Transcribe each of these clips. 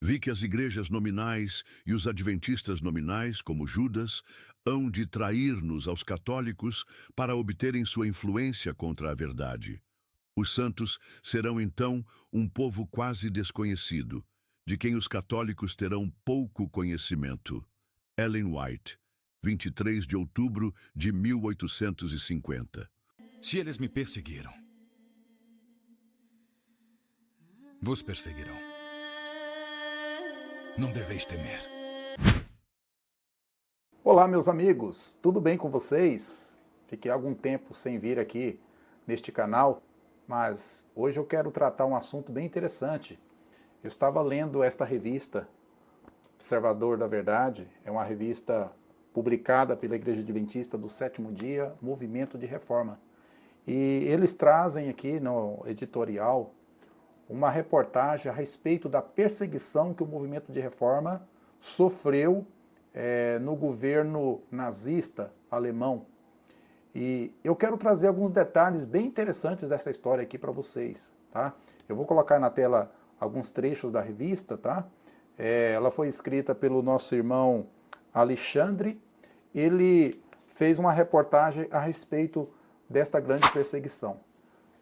Vi que as igrejas nominais e os adventistas nominais, como Judas, hão de trair-nos aos católicos para obterem sua influência contra a verdade. Os santos serão então um povo quase desconhecido, de quem os católicos terão pouco conhecimento. Ellen White, 23 de outubro de 1850. Se eles me perseguiram, vos perseguirão. Não deveis temer. Olá, meus amigos, tudo bem com vocês? Fiquei algum tempo sem vir aqui neste canal, mas hoje eu quero tratar um assunto bem interessante. Eu estava lendo esta revista, Observador da Verdade, é uma revista publicada pela Igreja Adventista do Sétimo Dia, Movimento de Reforma. E eles trazem aqui no editorial uma reportagem a respeito da perseguição que o movimento de reforma sofreu no governo nazista alemão. E eu quero trazer alguns detalhes bem interessantes dessa história aqui para vocês, tá? Eu vou colocar na tela alguns trechos da revista, tá? Ela foi escrita pelo nosso irmão Alexandre. Ele fez uma reportagem a respeito desta grande perseguição.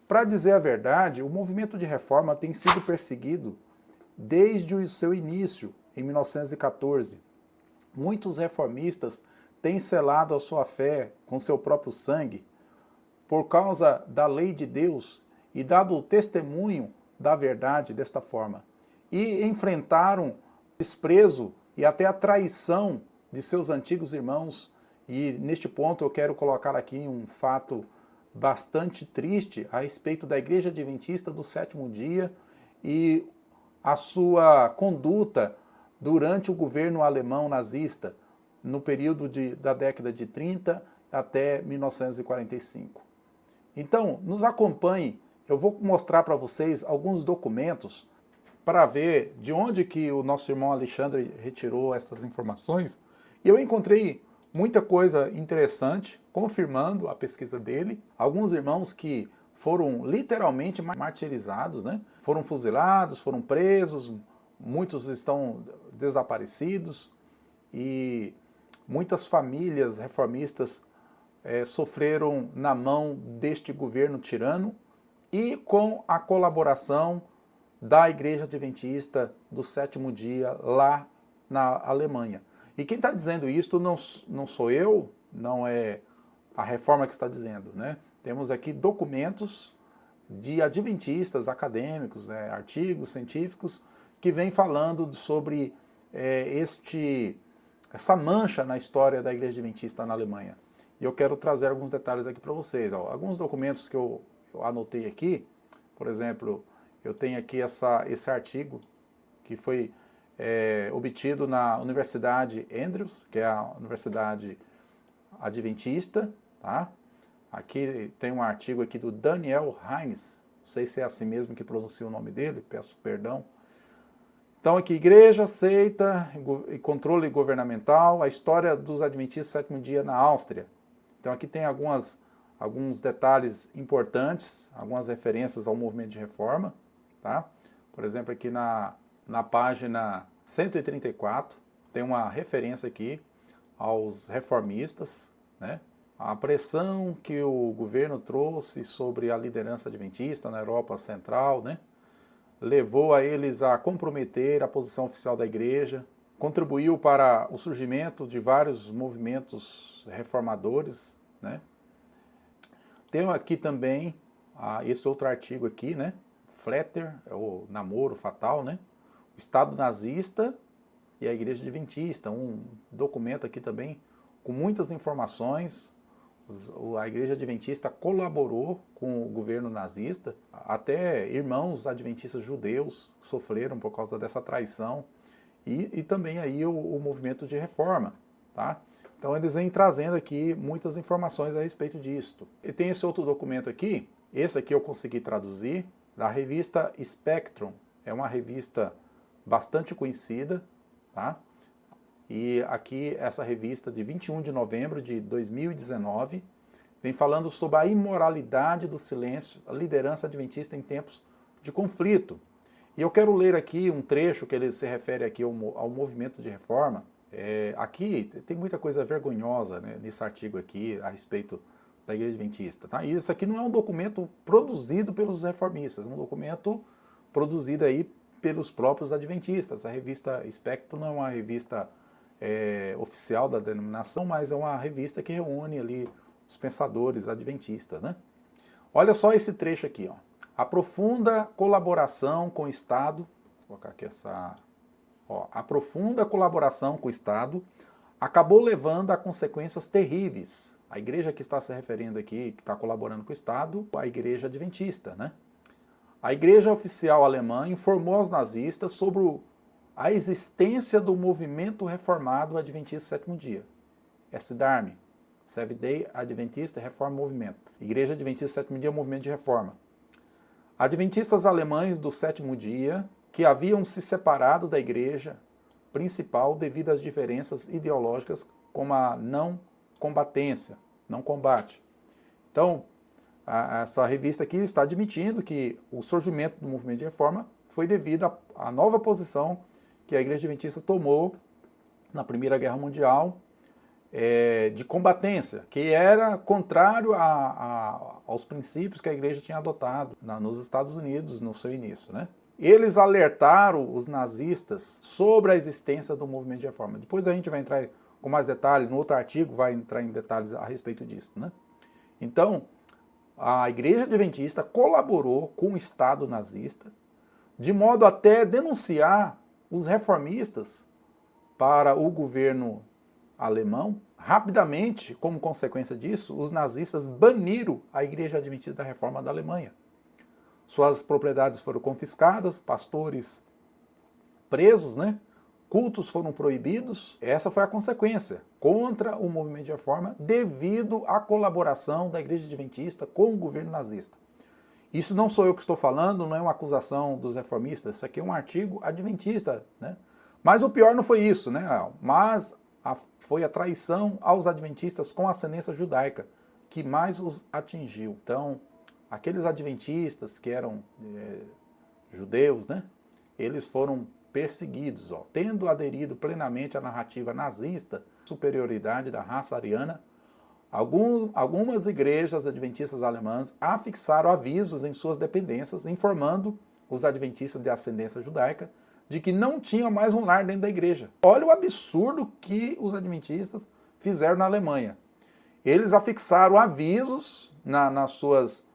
Para dizer a verdade, o movimento de reforma tem sido perseguido desde o seu início, em 1914. Muitos reformistas têm selado a sua fé com seu próprio sangue por causa da lei de Deus e dado o testemunho da verdade desta forma. E enfrentaram o desprezo e até a traição de seus antigos irmãos. E neste ponto eu quero colocar aqui um fato bastante triste a respeito da Igreja Adventista do Sétimo Dia e a sua conduta durante o governo alemão nazista, no período da década de 30 até 1945. Então, nos acompanhe, eu vou mostrar para vocês alguns documentos para ver de onde que o nosso irmão Alexandre retirou essas informações. E eu encontrei muita coisa interessante, confirmando a pesquisa dele. Alguns irmãos que foram literalmente martirizados, né? Foram fuzilados, foram presos, muitos estão desaparecidos e muitas famílias reformistas sofreram na mão deste governo tirano e com a colaboração da Igreja Adventista do Sétimo Dia lá na Alemanha. E quem está dizendo isso não sou eu, não é a Reforma que está dizendo, né? Temos aqui documentos de adventistas acadêmicos, artigos científicos, que vêm falando sobre essa mancha na história da Igreja Adventista na Alemanha. E eu quero trazer alguns detalhes aqui para vocês. Alguns documentos que eu anotei aqui, por exemplo, eu tenho aqui esse artigo que foi obtido na Universidade Andrews, que é a Universidade Adventista, tá? Aqui tem um artigo aqui do Daniel Heinz, não sei se é assim mesmo que pronuncia o nome dele, peço perdão. Então aqui, Igreja, Seita e Controle Governamental, a história dos Adventistas do Sétimo Dia na Áustria. Então aqui tem alguns detalhes importantes, algumas referências ao movimento de reforma, tá? Por exemplo, aqui na página 134, tem uma referência aqui aos reformistas, né? A pressão que o governo trouxe sobre a liderança adventista na Europa Central, né? Levou a eles a comprometer a posição oficial da igreja, contribuiu para o surgimento de vários movimentos reformadores, né? Tem aqui também esse outro artigo aqui, né? Flatter, o namoro fatal, né? O Estado nazista e a Igreja Adventista, um documento aqui também com muitas informações. A Igreja Adventista colaborou com o governo nazista, até irmãos adventistas judeus sofreram por causa dessa traição, e também aí o movimento de reforma, tá? Então eles vêm trazendo aqui muitas informações a respeito disso. E tem esse outro documento aqui, esse aqui eu consegui traduzir, da revista Spectrum, é uma revista bastante conhecida, tá? E aqui essa revista de 21 de novembro de 2019 vem falando sobre a imoralidade do silêncio, a liderança adventista em tempos de conflito. E eu quero ler aqui um trecho que ele se refere aqui ao movimento de reforma. Aqui tem muita coisa vergonhosa, né, nesse artigo aqui a respeito da Igreja Adventista. Tá? E isso aqui não é um documento produzido pelos reformistas, é um documento produzido aí pelos próprios adventistas. A revista Espectro não é uma revista oficial da denominação, mas é uma revista que reúne ali os pensadores adventistas, né? Olha só esse trecho aqui, ó. A profunda colaboração com o Estado, vou colocar aqui a profunda colaboração com o Estado acabou levando a consequências terríveis. A igreja que está se referindo aqui, que está colaborando com o Estado, a Igreja Adventista, né? A Igreja Oficial Alemã informou aos nazistas sobre a existência do movimento reformado Adventista Sétimo Dia, SDARM, Seventh Day Adventist Reform Movement. Igreja Adventista Sétimo Dia, movimento de reforma. Adventistas alemães do Sétimo Dia que haviam se separado da igreja principal devido às diferenças ideológicas como a não combatência, não combate. Então, essa revista aqui está admitindo que o surgimento do movimento de reforma foi devido à nova posição que a Igreja Adventista tomou na Primeira Guerra Mundial, de combatência, que era contrário aos princípios que a igreja tinha adotado nos Estados Unidos no seu início, né? Eles alertaram os nazistas sobre a existência do movimento de reforma. Depois a gente vai entrar com mais detalhes, no outro artigo vai entrar em detalhes a respeito disso, né? Então, a Igreja Adventista colaborou com o Estado nazista, de modo até denunciar os reformistas para o governo alemão. Rapidamente, como consequência disso, os nazistas baniram a Igreja Adventista da Reforma da Alemanha. Suas propriedades foram confiscadas, pastores presos, né? Cultos foram proibidos. Essa foi a consequência contra o movimento de reforma devido à colaboração da Igreja Adventista com o governo nazista. Isso não sou eu que estou falando, não é uma acusação dos reformistas, isso aqui é um artigo adventista, né? Mas o pior não foi isso, né? Mas foi a traição aos adventistas com ascendência judaica que mais os atingiu. Então, aqueles adventistas que eram judeus, né? Eles foram perseguidos, ó, tendo aderido plenamente à narrativa nazista, superioridade da raça ariana. Algumas igrejas adventistas alemãs afixaram avisos em suas dependências, informando os adventistas de ascendência judaica de que não tinha mais um lar dentro da igreja. Olha o absurdo que os adventistas fizeram na Alemanha. Eles afixaram avisos nas suas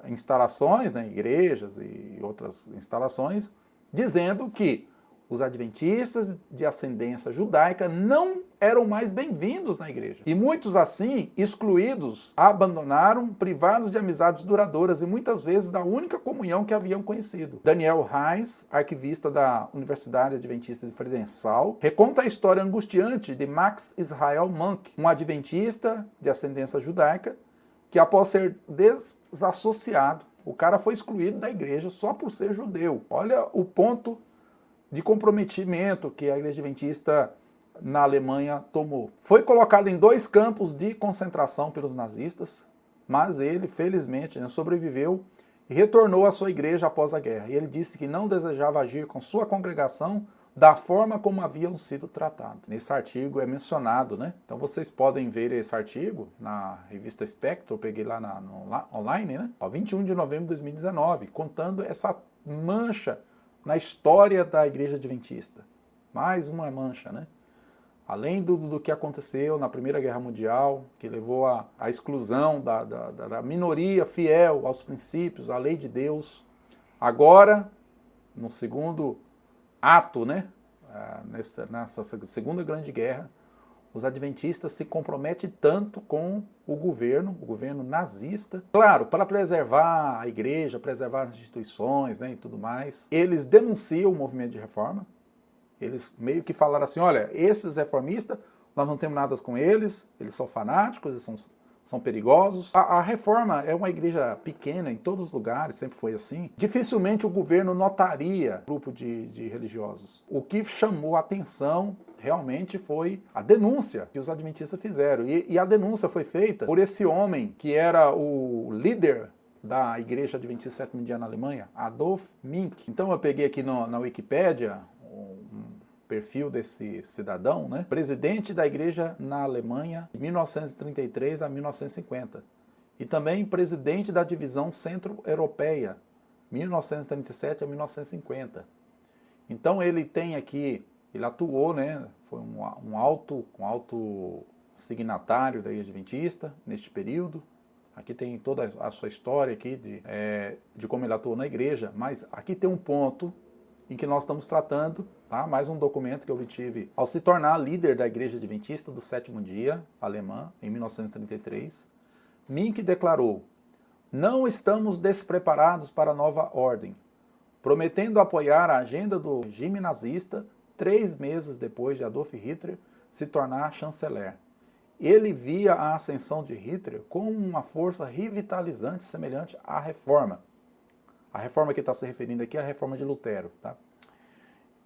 instalações, né, igrejas e outras instalações, dizendo que os adventistas de ascendência judaica não eram mais bem-vindos na igreja. E muitos assim, excluídos, abandonaram, privados de amizades duradouras e muitas vezes da única comunhão que haviam conhecido. Daniel Reis, arquivista da Universidade Adventista de Friedenthal, reconta a história angustiante de Max Israel Monk, um adventista de ascendência judaica, que após ser desassociado, o cara foi excluído da igreja só por ser judeu. Olha o ponto de comprometimento que a Igreja Adventista na Alemanha tomou. Foi colocado em 2 campos de concentração pelos nazistas, mas ele, felizmente, sobreviveu e retornou à sua igreja após a guerra. E ele disse que não desejava agir com sua congregação da forma como haviam sido tratados. Nesse artigo é mencionado, né? Então vocês podem ver esse artigo na revista Espectro, eu peguei lá online, né? 21 de novembro de 2019, contando essa mancha na história da Igreja Adventista. Mais uma mancha, né? Além do que aconteceu na Primeira Guerra Mundial, que levou à exclusão da minoria fiel aos princípios, à lei de Deus. Agora, no segundo ato, né? Nessa Segunda Grande Guerra, os adventistas se comprometem tanto com o governo nazista. Claro, para preservar a igreja, preservar as instituições, né, e tudo mais, eles denunciam o movimento de reforma. Eles meio que falaram assim, olha, esses reformistas, nós não temos nada com eles são fanáticos, eles são perigosos. A reforma é uma igreja pequena em todos os lugares, sempre foi assim. Dificilmente o governo notaria grupo de religiosos. O que chamou a atenção realmente foi a denúncia que os adventistas fizeram. E a denúncia foi feita por esse homem que era o líder da Igreja Adventista Sétimo Dia na Alemanha? Adolf Mink. Então eu peguei aqui na Wikipédia um perfil desse cidadão, né? Presidente da Igreja na Alemanha de 1933 a 1950. E também presidente da Divisão Centro-Europeia, 1937 a 1950. Então ele tem aqui, ele atuou, né? Foi um alto signatário da Igreja Adventista neste período. Aqui tem toda a sua história aqui de como ele atuou na igreja, mas aqui tem um ponto em que nós estamos tratando, tá? Mais um documento que eu obtive ao se tornar líder da Igreja Adventista do Sétimo Dia alemã, em 1933. Mink declarou: não estamos despreparados para a nova ordem, prometendo apoiar a agenda do regime nazista 3 meses depois de Adolf Hitler se tornar chanceler. Ele via a ascensão de Hitler como uma força revitalizante semelhante à reforma. A reforma que está se referindo aqui é a reforma de Lutero. Tá?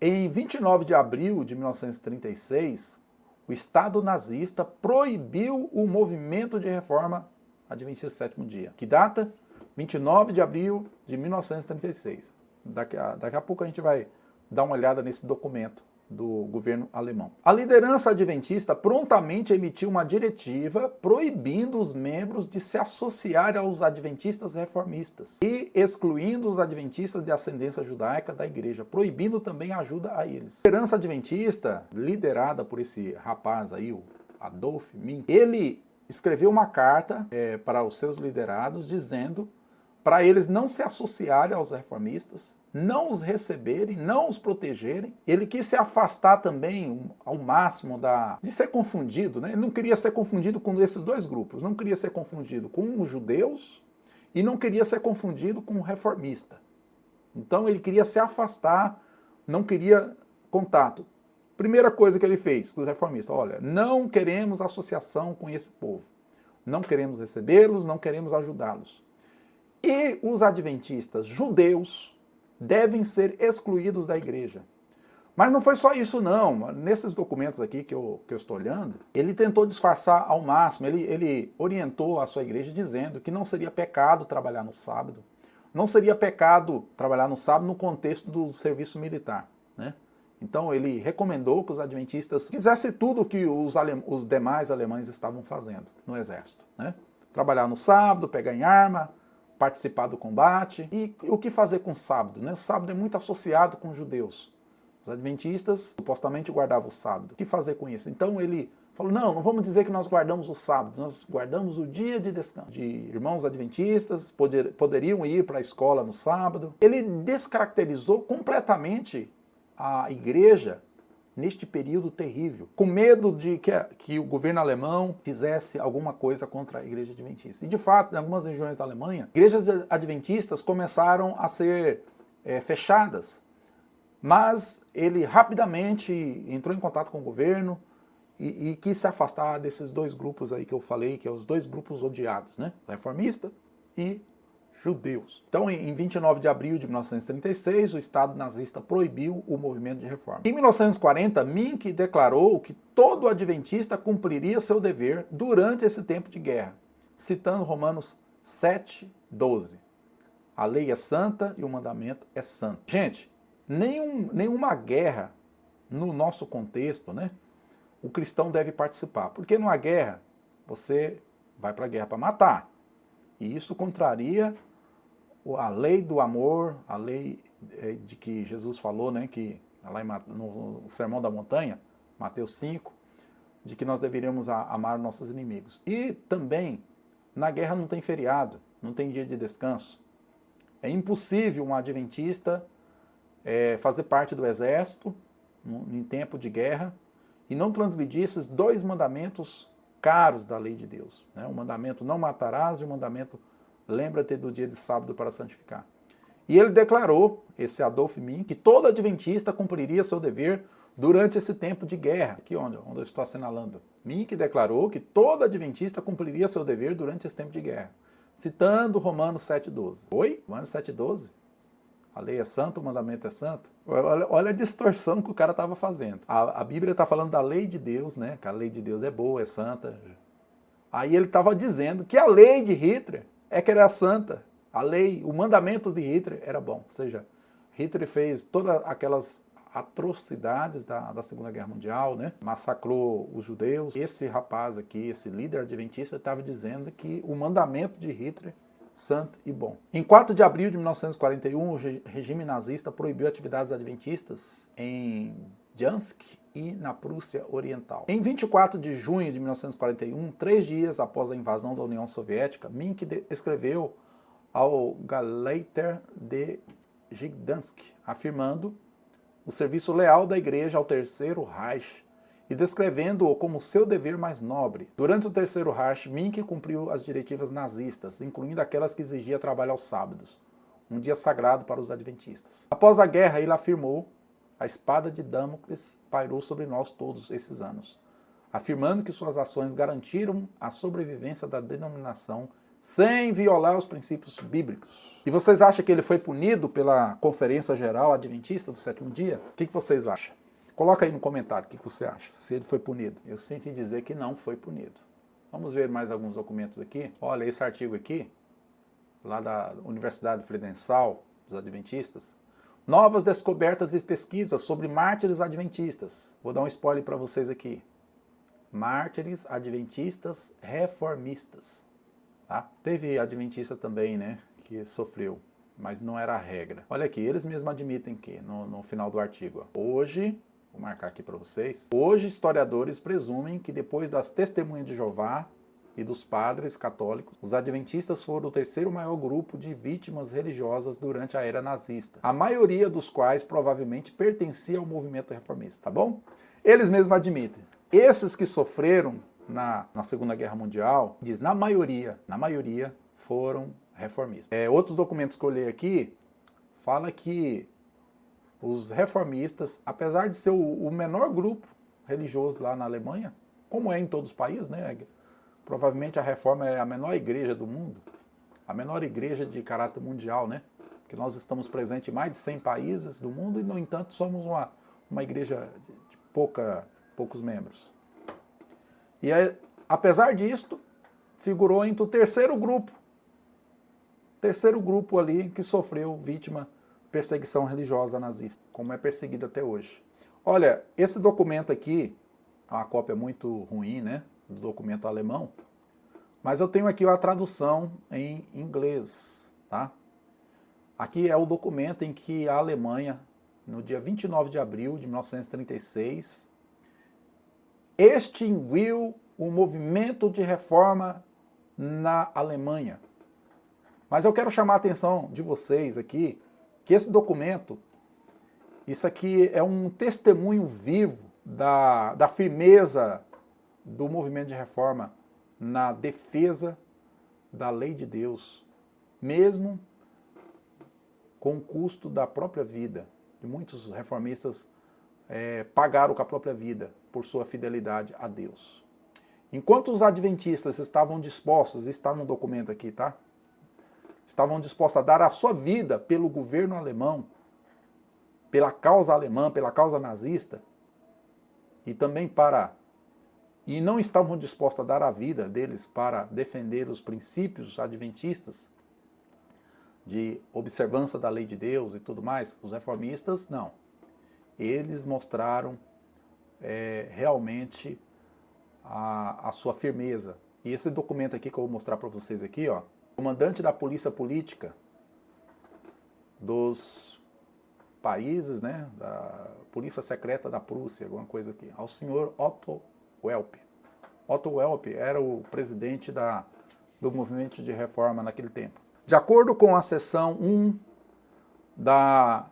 Em 29 de abril de 1936, o Estado nazista proibiu o movimento de reforma Adventista Sétimo Dia. Que data? 29 de abril de 1936. Daqui a pouco a gente vai dar uma olhada nesse documento do governo alemão. A liderança adventista prontamente emitiu uma diretiva proibindo os membros de se associar aos adventistas reformistas e excluindo os adventistas de ascendência judaica da igreja, proibindo também a ajuda a eles. A liderança adventista, liderada por esse rapaz aí, o Adolf Mink, ele escreveu uma carta para os seus liderados dizendo para eles não se associarem aos reformistas, não os receberem, não os protegerem. Ele quis se afastar também ao máximo de ser confundido, né? Ele não queria ser confundido com esses dois grupos, não queria ser confundido com os judeus e não queria ser confundido com o reformista. Então ele queria se afastar, não queria contato. Primeira coisa que ele fez com os reformistas: olha, não queremos associação com esse povo, não queremos recebê-los, não queremos ajudá-los. E os adventistas judeus devem ser excluídos da igreja. Mas não foi só isso não. Nesses documentos aqui que eu estou olhando, ele tentou disfarçar ao máximo, ele orientou a sua igreja dizendo que não seria pecado trabalhar no sábado, não seria pecado trabalhar no sábado no contexto do serviço militar, né? Então ele recomendou que os adventistas fizessem tudo o que os demais alemães estavam fazendo no exército, né? Trabalhar no sábado, pegar em arma, participar do combate. E o que fazer com o sábado, né? O sábado é muito associado com os judeus. Os adventistas supostamente guardavam o sábado. O que fazer com isso? Então ele falou: não vamos dizer que nós guardamos o sábado, nós guardamos o dia de descanso. De irmãos adventistas poderiam ir para a escola no sábado. Ele descaracterizou completamente a igreja neste período terrível, com medo de que o governo alemão fizesse alguma coisa contra a igreja adventista. E de fato, em algumas regiões da Alemanha, igrejas adventistas começaram a ser fechadas, mas ele rapidamente entrou em contato com o governo e quis se afastar desses dois grupos aí que eu falei, que são os dois grupos odiados, né? Reformista e judeus. Então, em 29 de abril de 1936, o Estado nazista proibiu o movimento de reforma. Em 1940, Mink declarou que todo adventista cumpriria seu dever durante esse tempo de guerra, citando Romanos 7:12. A lei é santa e o mandamento é santo. Gente, nenhuma guerra no nosso contexto, né, o cristão deve participar. Porque numa guerra, você vai para a guerra para matar. E isso contraria a lei do amor, a lei de que Jesus falou, né, que lá no Sermão da Montanha, Mateus 5, de que nós deveríamos amar os nossos inimigos. E também, na guerra não tem feriado, não tem dia de descanso. É impossível um adventista fazer parte do exército em tempo de guerra e não transgredir esses dois mandamentos caros da lei de Deus, né? O mandamento não matarás e o mandamento lembra-te do dia de sábado para santificar. E ele declarou, esse Adolf Mink, que todo adventista cumpriria seu dever durante esse tempo de guerra. Aqui onde eu estou assinalando. Mink declarou que todo adventista cumpriria seu dever durante esse tempo de guerra, citando Romanos 7:12. Oi? Romanos 7:12? A lei é santa, o mandamento é santo? Olha a distorção que o cara estava fazendo. A Bíblia está falando da lei de Deus, né? Que a lei de Deus é boa, é santa. Aí ele estava dizendo que a lei de Hitler que era santa. A lei, o mandamento de Hitler era bom. Ou seja, Hitler fez todas aquelas atrocidades da Segunda Guerra Mundial, né? Massacrou os judeus. Esse rapaz aqui, esse líder adventista, estava dizendo que o mandamento de Hitler santo e bom. Em 4 de abril de 1941, o regime nazista proibiu atividades adventistas em Jansk e na Prússia Oriental. Em 24 de junho de 1941, 3 dias após a invasão da União Soviética, Mink escreveu ao Galeiter de Gdansk, afirmando o serviço leal da igreja ao Terceiro Reich e descrevendo-o como seu dever mais nobre. Durante o Terceiro Reich, Mink cumpriu as diretivas nazistas, incluindo aquelas que exigia trabalho aos sábados, um dia sagrado para os adventistas. Após a guerra, ele afirmou: a espada de Damocles pairou sobre nós todos esses anos, afirmando que suas ações garantiram a sobrevivência da denominação sem violar os princípios bíblicos. E vocês acham que ele foi punido pela Conferência Geral Adventista do Sétimo Dia? O que vocês acham? Coloca aí no comentário o que você acha, se ele foi punido. Eu sinto em dizer que não foi punido. Vamos ver mais alguns documentos aqui. Olha, esse artigo aqui, lá da Universidade Fredensal, dos Adventistas. Novas descobertas e pesquisas sobre mártires adventistas. Vou dar um spoiler para vocês aqui. Mártires adventistas reformistas. Tá? Teve adventista também, né, que sofreu, mas não era a regra. Olha aqui, eles mesmos admitem que, no final do artigo, ó, hoje, vou marcar aqui para vocês, hoje historiadores presumem que depois das testemunhas de Jeová e dos padres católicos, os adventistas foram o terceiro maior grupo de vítimas religiosas durante a era nazista, a maioria dos quais provavelmente pertencia ao movimento reformista, tá bom? Eles mesmos admitem. Esses que sofreram na Segunda Guerra Mundial, diz, na maioria foram reformistas. Outros documentos que eu olhei aqui, fala que os reformistas, apesar de ser o menor grupo religioso lá na Alemanha, como é em todos os países, né? Provavelmente a Reforma é a menor igreja do mundo, a menor igreja de caráter mundial, né? Porque nós estamos presentes em mais de 100 países do mundo e, no entanto, somos uma igreja de poucos membros. E aí, apesar disto, figurou entre o terceiro grupo ali que sofreu vítima de perseguição religiosa nazista, como é perseguido até hoje. Olha, esse documento aqui, é uma cópia muito ruim, né, do documento alemão, mas eu tenho aqui a tradução em inglês, tá? Aqui é o documento em que a Alemanha, no dia 29 de abril de 1936, extinguiu o movimento de reforma na Alemanha. Mas eu quero chamar a atenção de vocês aqui, que esse documento, isso aqui é um testemunho vivo da firmeza do movimento de reforma na defesa da lei de Deus, mesmo com o custo da própria vida. E muitos reformistas pagaram com a própria vida por sua fidelidade a Deus. Enquanto os adventistas estavam dispostos, está no documento aqui, tá? Estavam dispostos a dar a sua vida pelo governo alemão, pela causa alemã, pela causa nazista, e não estavam dispostos a dar a vida deles para defender os princípios adventistas de observância da lei de Deus e tudo mais, os reformistas, não. Eles mostraram realmente a sua firmeza. E esse documento aqui que eu vou mostrar para vocês aqui, ó, comandante da polícia política dos países, né, da polícia secreta da Prússia, alguma coisa aqui, ao senhor Otto Welp. Otto Welp era o presidente do movimento de reforma naquele tempo. De acordo com a seção 1 da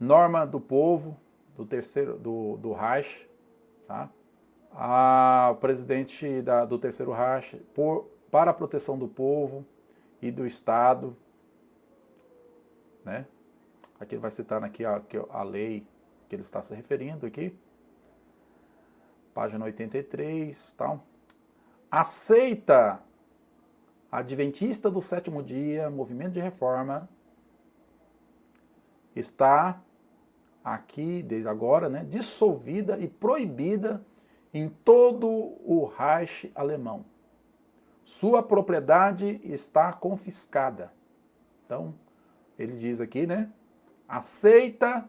norma do povo, do Reich, tá? O presidente do Terceiro Reich, para a proteção do povo e do Estado, né? Aqui ele vai citar aqui a lei que ele está se referindo aqui, página 83, tal. Aceita Adventista do Sétimo Dia, movimento de reforma, está aqui, desde agora, né, dissolvida e proibida em todo o Reich alemão. Sua propriedade está confiscada. Então, ele diz aqui, né? A seita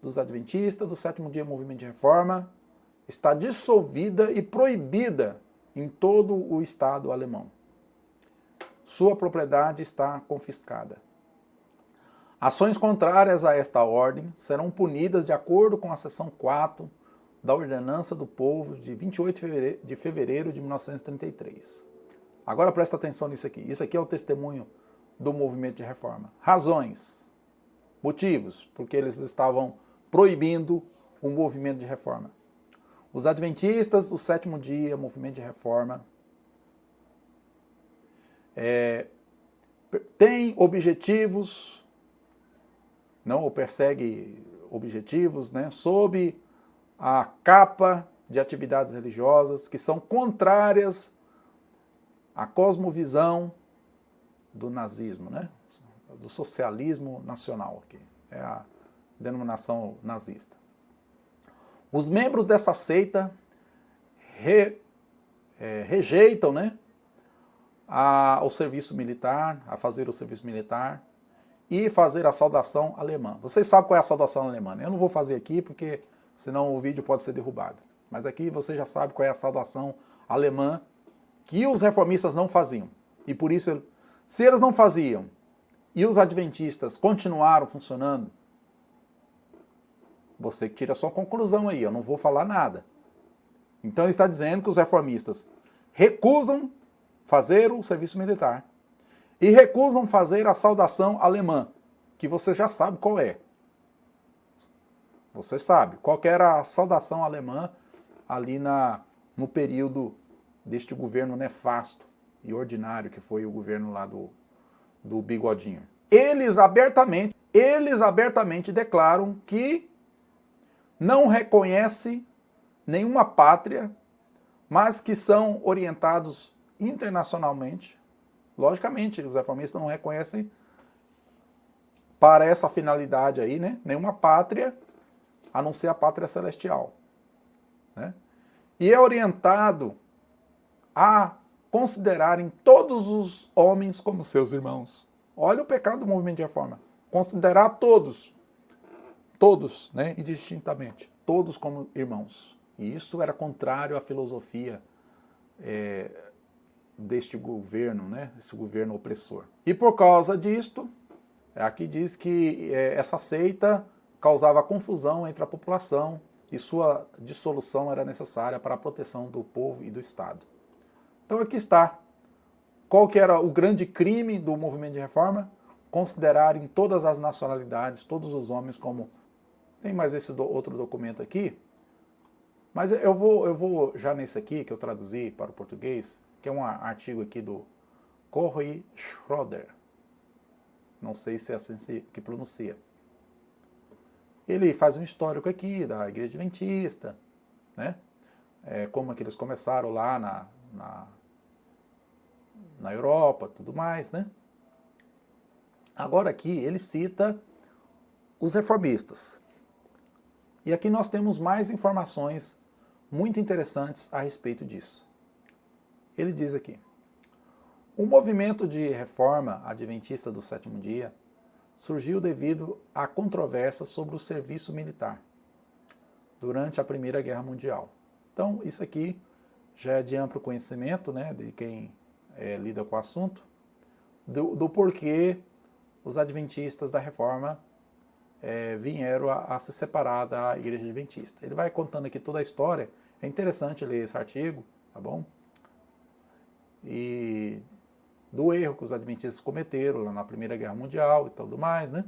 dos adventistas do sétimo dia movimento de reforma está dissolvida e proibida em todo o Estado alemão. Sua propriedade está confiscada. Ações contrárias a esta ordem serão punidas de acordo com a seção 4 da Ordenança do Povo de 28 de fevereiro de 1933. Agora presta atenção nisso aqui. Isso aqui é o testemunho do movimento de reforma. Razões, motivos, porque eles estavam proibindo o movimento de reforma. Os adventistas do sétimo dia, movimento de reforma, têm objetivos, não, ou persegue objetivos, né, sob a capa de atividades religiosas que são contrárias à cosmovisão do nazismo, né, do socialismo nacional, aqui, é a denominação nazista. Os membros dessa seita rejeitam, né, o serviço militar, a fazer o serviço militar e fazer a saudação alemã. Vocês sabem qual é a saudação alemã, né? Eu não vou fazer aqui porque senão o vídeo pode ser derrubado. Mas aqui você já sabe qual é a saudação alemã que os reformistas não faziam. E por isso, se eles não faziam e os adventistas continuaram funcionando, você que tira a sua conclusão aí, eu não vou falar nada. Então ele está dizendo que os reformistas recusam fazer o serviço militar e recusam fazer a saudação alemã, que você já sabe qual é. Você sabe qual que era a saudação alemã ali no período deste governo nefasto e ordinário que foi o governo lá do Bigodinho. Eles abertamente declaram que não reconhecem nenhuma pátria, mas que são orientados internacionalmente. Logicamente, os reformistas não reconhecem para essa finalidade aí, né, nenhuma pátria, a não ser a pátria celestial, né? E é orientado a considerarem todos os homens como seus irmãos. Olha o pecado do movimento de reforma. Considerar todos, né, indistintamente, todos como irmãos. E isso era contrário à filosofia deste governo, né, esse governo opressor. E por causa disto, aqui diz que essa seita causava confusão entre a população e sua dissolução era necessária para a proteção do povo e do Estado. Então aqui está. Qual que era o grande crime do movimento de reforma? Considerarem todas as nacionalidades, todos os homens como... Tem mais esse outro documento aqui, mas eu vou já nesse aqui, que eu traduzi para o português, que é um artigo aqui do Corey Schroeder. Não sei se é assim que pronuncia. Ele faz um histórico aqui da Igreja Adventista, né? Como é que eles começaram lá na Europa, tudo mais, né? Agora aqui ele cita os reformistas. E aqui nós temos mais informações muito interessantes a respeito disso. Ele diz aqui: o movimento de reforma adventista do sétimo dia surgiu devido à controvérsia sobre o serviço militar durante a Primeira Guerra Mundial. Então, isso aqui já é de amplo conhecimento, né, de quem lida com o assunto, do porquê os adventistas da reforma vieram a se separar da Igreja Adventista. Ele vai contando aqui toda a história. É interessante ler esse artigo, tá bom? E do erro que os adventistas cometeram lá na Primeira Guerra Mundial e tudo mais, né?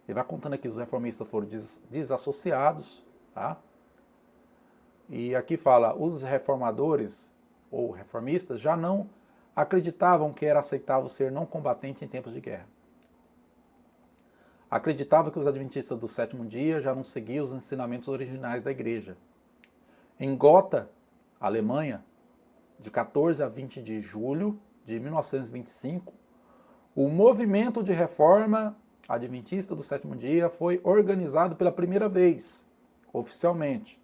Ele vai contando aqui que os reformistas foram desassociados, tá? E aqui fala, os reformadores ou reformistas já não acreditavam que era aceitável ser não combatente em tempos de guerra. Acreditavam que os adventistas do sétimo dia já não seguiam os ensinamentos originais da igreja. Em Gotha, Alemanha, de 14 a 20 de julho de 1925, o movimento de reforma adventista do sétimo dia foi organizado pela primeira vez, oficialmente,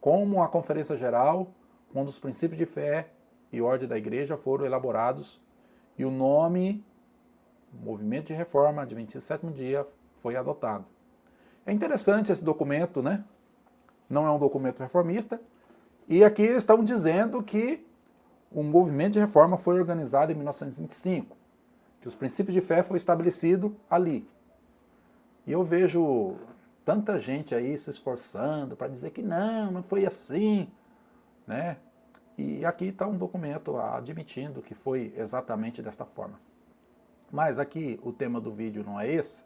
como a Conferência Geral, quando os princípios de fé e ordem da igreja foram elaborados, e o nome O movimento de reforma adventista do sétimo dia foi adotado. É interessante esse documento, né? Não é um documento reformista. E aqui eles estão dizendo que o movimento de reforma foi organizado em 1925, que os princípios de fé foram estabelecidos ali. E eu vejo tanta gente aí se esforçando para dizer que não foi assim, né? E aqui está um documento admitindo que foi exatamente desta forma. Mas aqui o tema do vídeo não é esse.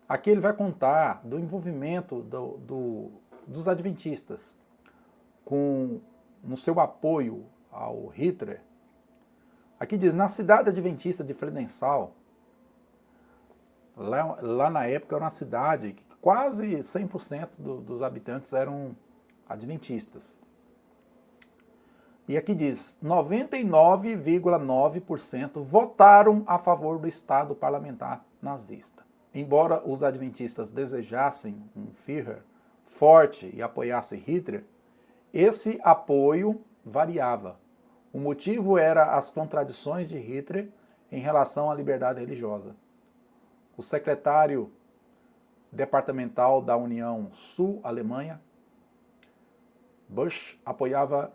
Aqui ele vai contar do envolvimento dos adventistas no seu apoio ao Hitler. Aqui diz, na cidade adventista de Friedenthal, lá na época era uma cidade que quase 100% dos habitantes eram adventistas. E aqui diz, 99,9% votaram a favor do Estado parlamentar nazista. Embora os adventistas desejassem um Führer forte e apoiassem Hitler, esse apoio variava. O motivo era as contradições de Hitler em relação à liberdade religiosa. O secretário departamental da União Sul-Alemanha, Busch, apoiava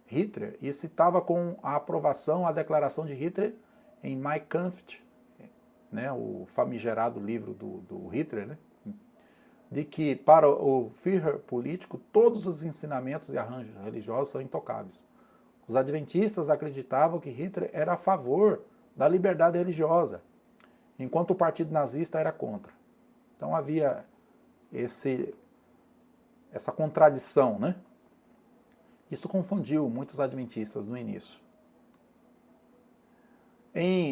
Hitler e citava com a aprovação a declaração de Hitler em Mein Kampf, né, o famigerado livro do Hitler, né, de que para o Führer político todos os ensinamentos e arranjos religiosos são intocáveis. Os adventistas acreditavam que Hitler era a favor da liberdade religiosa, enquanto o partido nazista era contra. Então havia essa contradição, né? Isso confundiu muitos adventistas no início.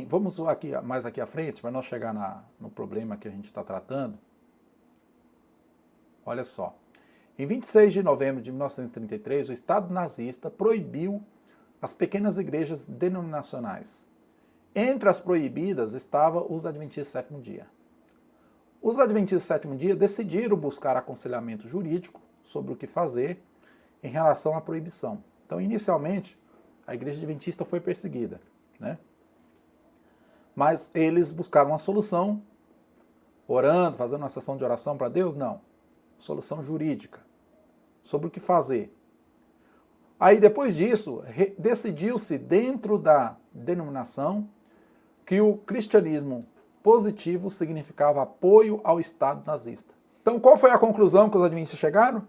Vamos mais aqui à frente, para nós chegar no problema que a gente está tratando. Olha só. Em 26 de novembro de 1933, o Estado nazista proibiu as pequenas igrejas denominacionais. Entre as proibidas estavam os adventistas do sétimo dia. Os adventistas do sétimo dia decidiram buscar aconselhamento jurídico sobre o que fazer em relação à proibição. Então, inicialmente, a igreja adventista foi perseguida, né? Mas eles buscaram uma solução, orando, fazendo uma sessão de oração para Deus? Não. Solução jurídica, sobre o que fazer. Aí, depois disso, decidiu-se dentro da denominação que o cristianismo positivo significava apoio ao Estado nazista. Então, qual foi a conclusão que os adventistas chegaram?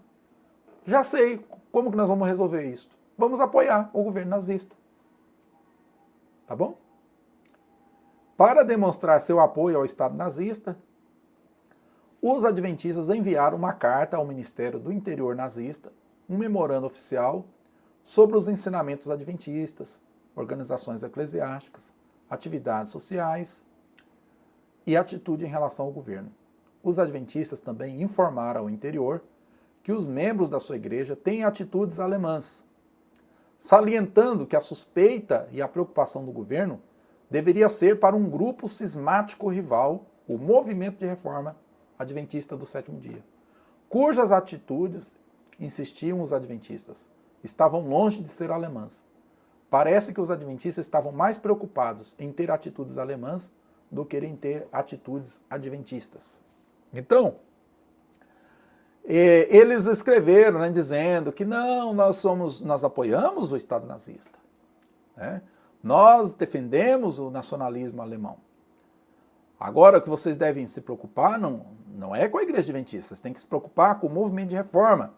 Já sei como que nós vamos resolver isso. Vamos apoiar o governo nazista. Tá bom? Para demonstrar seu apoio ao Estado nazista, os adventistas enviaram uma carta ao Ministério do Interior nazista, um memorando oficial sobre os ensinamentos adventistas, organizações eclesiásticas, atividades sociais e atitude em relação ao governo. Os adventistas também informaram ao interior que os membros da sua igreja têm atitudes alemãs, salientando que a suspeita e a preocupação do governo deveria ser para um grupo cismático rival, o Movimento de Reforma Adventista do Sétimo Dia, cujas atitudes, insistiam os adventistas, estavam longe de ser alemãs. Parece que os adventistas estavam mais preocupados em ter atitudes alemãs do que em ter atitudes adventistas. Então, eles escreveram, né, dizendo que não, nós apoiamos o Estado nazista, né? Nós defendemos o nacionalismo alemão. Agora, o que vocês devem se preocupar não é com a igreja adventista, vocês têm que se preocupar com o movimento de reforma,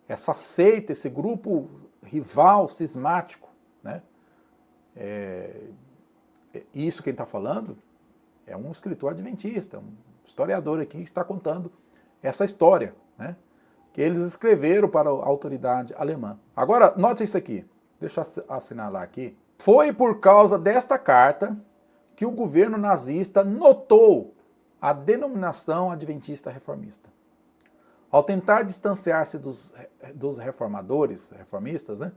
essa seita, esse grupo rival, cismático, né? Isso quem está falando é um escritor adventista, um historiador aqui que está contando essa história, né, que eles escreveram para a autoridade alemã. Agora, note isso aqui, deixa eu assinalar aqui. Foi por causa desta carta que o governo nazista notou a denominação adventista reformista. Ao tentar distanciar-se dos reformistas, né,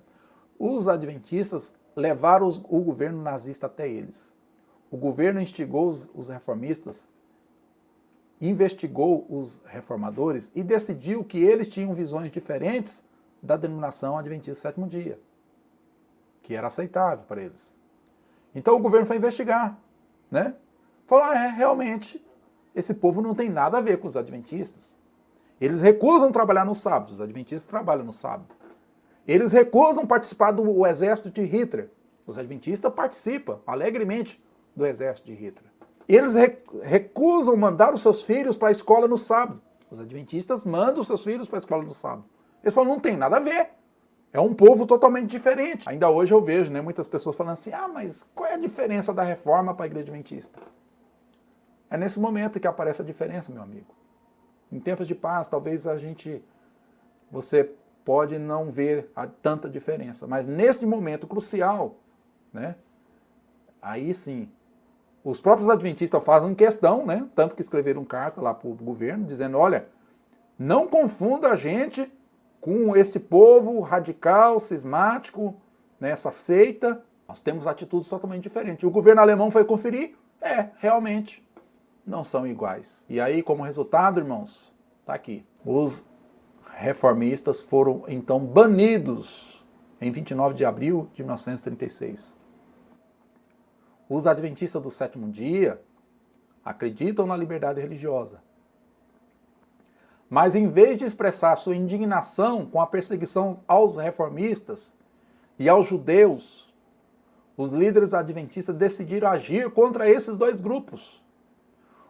os adventistas levaram o governo nazista até eles. O governo instigou os reformistas, investigou os reformadores e decidiu que eles tinham visões diferentes da denominação adventista do sétimo dia, que era aceitável para eles. Então o governo foi investigar. né? Falou, realmente, esse povo não tem nada a ver com os adventistas. Eles recusam trabalhar no sábado, os adventistas trabalham no sábado. Eles recusam participar do exército de Hitler. Os adventistas participam alegremente do exército de Hitler. Eles recusam mandar os seus filhos para a escola no sábado. Os adventistas mandam os seus filhos para a escola no sábado. Eles falam, não tem nada a ver. É um povo totalmente diferente. Ainda hoje eu vejo, né, muitas pessoas falando assim, mas qual é a diferença da reforma para a igreja adventista? É nesse momento que aparece a diferença, meu amigo. Em tempos de paz, talvez você pode não ver tanta diferença, mas nesse momento crucial, né, aí sim, os próprios adventistas fazem questão, né, tanto que escreveram carta lá para o governo, dizendo, olha, não confunda a gente com esse povo radical, cismático, né, essa seita, nós temos atitudes totalmente diferentes. O governo alemão foi conferir, realmente, não são iguais. E aí, como resultado, irmãos, tá aqui. Os reformistas foram, então, banidos em 29 de abril de 1936. Os adventistas do sétimo dia acreditam na liberdade religiosa. Mas, em vez de expressar sua indignação com a perseguição aos reformistas e aos judeus, os líderes adventistas decidiram agir contra esses dois grupos.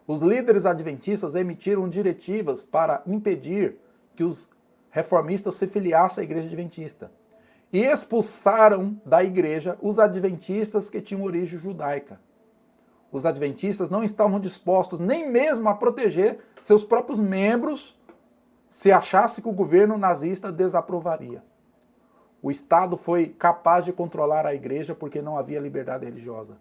Os líderes adventistas emitiram diretivas para impedir que os reformistas se filiassem à igreja adventista e expulsaram da igreja os adventistas que tinham origem judaica. Os adventistas não estavam dispostos nem mesmo a proteger seus próprios membros se achasse que o governo nazista desaprovaria. O Estado foi capaz de controlar a igreja porque não havia liberdade religiosa.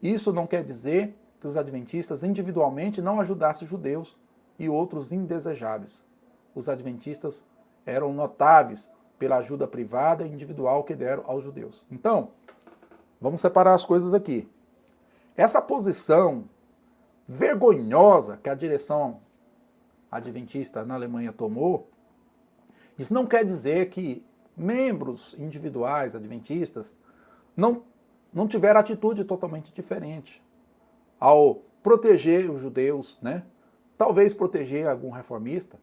Isso não quer dizer que os adventistas individualmente não ajudassem judeus e outros indesejáveis. Os adventistas eram notáveis pela ajuda privada e individual que deram aos judeus. Então, vamos separar as coisas aqui. Essa posição vergonhosa que a direção adventista na Alemanha tomou, isso não quer dizer que membros individuais adventistas não tiveram atitude totalmente diferente ao proteger os judeus, né? Talvez proteger algum reformista,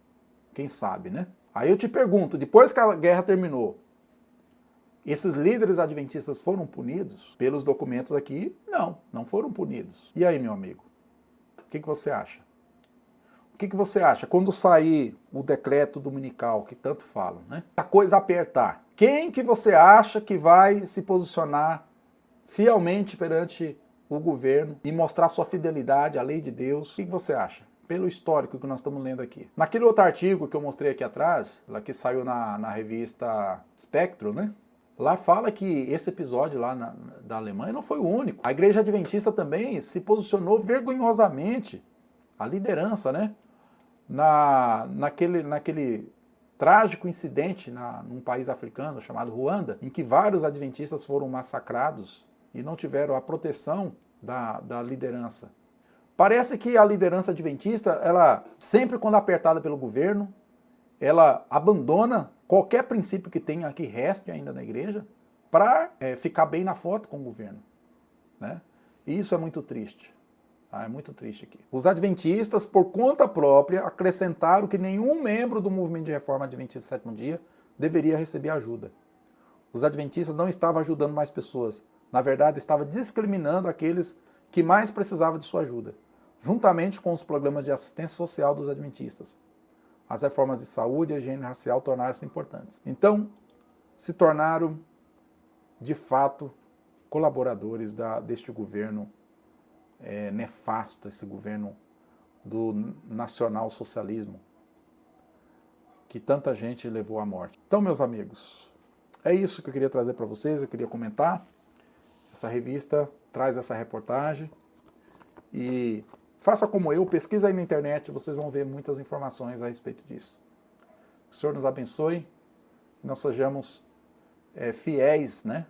quem sabe, né? Aí eu te pergunto, depois que a guerra terminou, esses líderes adventistas foram punidos? Pelos documentos aqui, não foram punidos. E aí, meu amigo? O que você acha? O que você acha? Quando sair o decreto dominical, que tanto falam, né? A coisa apertar. Quem que você acha que vai se posicionar fielmente perante o governo e mostrar sua fidelidade à lei de Deus? O que você acha? Pelo histórico que nós estamos lendo aqui. Naquele outro artigo que eu mostrei aqui atrás, lá que saiu na revista Spectro, né? Lá fala que esse episódio lá da Alemanha não foi o único. A igreja adventista também se posicionou vergonhosamente, a liderança, né? Naquele trágico incidente num país africano chamado Ruanda, em que vários adventistas foram massacrados e não tiveram a proteção da liderança. Parece que a liderança adventista, ela sempre quando apertada pelo governo, ela abandona qualquer princípio que tenha, que reste ainda na igreja, para ficar bem na foto com o governo, né? E isso é muito triste. É muito triste aqui. Os adventistas, por conta própria, acrescentaram que nenhum membro do movimento de reforma adventista do sétimo dia deveria receber ajuda. Os adventistas não estavam ajudando mais pessoas. Na verdade, estavam discriminando aqueles que mais precisavam de sua ajuda, juntamente com os programas de assistência social dos adventistas. As reformas de saúde e a higiene racial tornaram-se importantes. Então, se tornaram, de fato, colaboradores deste governo nefasto, esse governo do nacional-socialismo, que tanta gente levou à morte. Então, meus amigos, é isso que eu queria trazer para vocês, eu queria comentar. Essa revista traz essa reportagem e faça como eu, pesquisa aí na internet, vocês vão ver muitas informações a respeito disso. Que o Senhor nos abençoe, que nós sejamos fiéis, né,